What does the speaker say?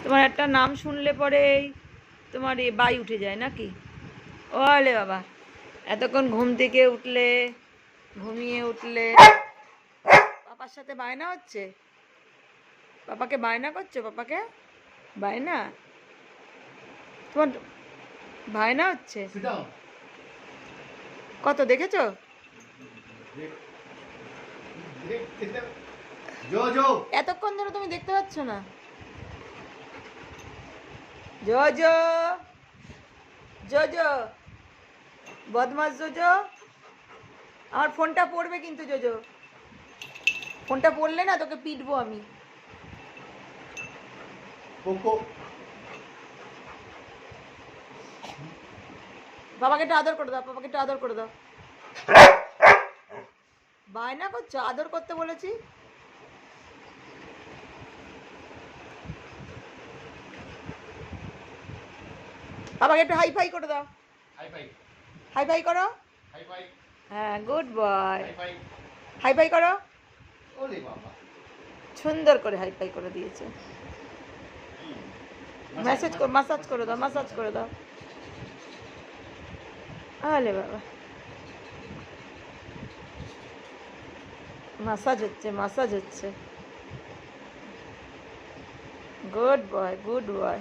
তোমার একটা নাম শুনলে পরেই তোমার বাই উঠে যায় নাকি? ওলে বাবা, এতক্ষণ ঘুম থেকে উঠলে, ঘুমিয়ে উঠলে পাপার সাথে বায়না হচ্ছে? পাপাকে বায়না করছো? পাপাকে বায়না? তোমার বায়না হচ্ছে কত দেখেছো? এতক্ষণ ধরে তুমি দেখতে পাচ্ছ না? জোজো, জোজো, বদমাস জোজো, আমার ফোনটা পড়বে কিন্তু জোজো। ফোনটা পড়লে না তোকে পিটবো আমি। বাবাকে একটু আদর করে দাও, বাবাকে একটু আদর করে দাও। বায়না করছো? আদর করতে বলেছি। বাবাকে একটু হাই ফাই করে দাও। হাই ফাই করো। হ্যাঁ, গুড বয়। হাই ফাই করো। সুন্দর করে হাই ফাই করে দিয়েছে। মাসাজ করে দাও, মাসাজ করে দাও। আলে বাবা, মাসাজ হচ্ছে, মাসাজ হচ্ছে। Good boy, good boy.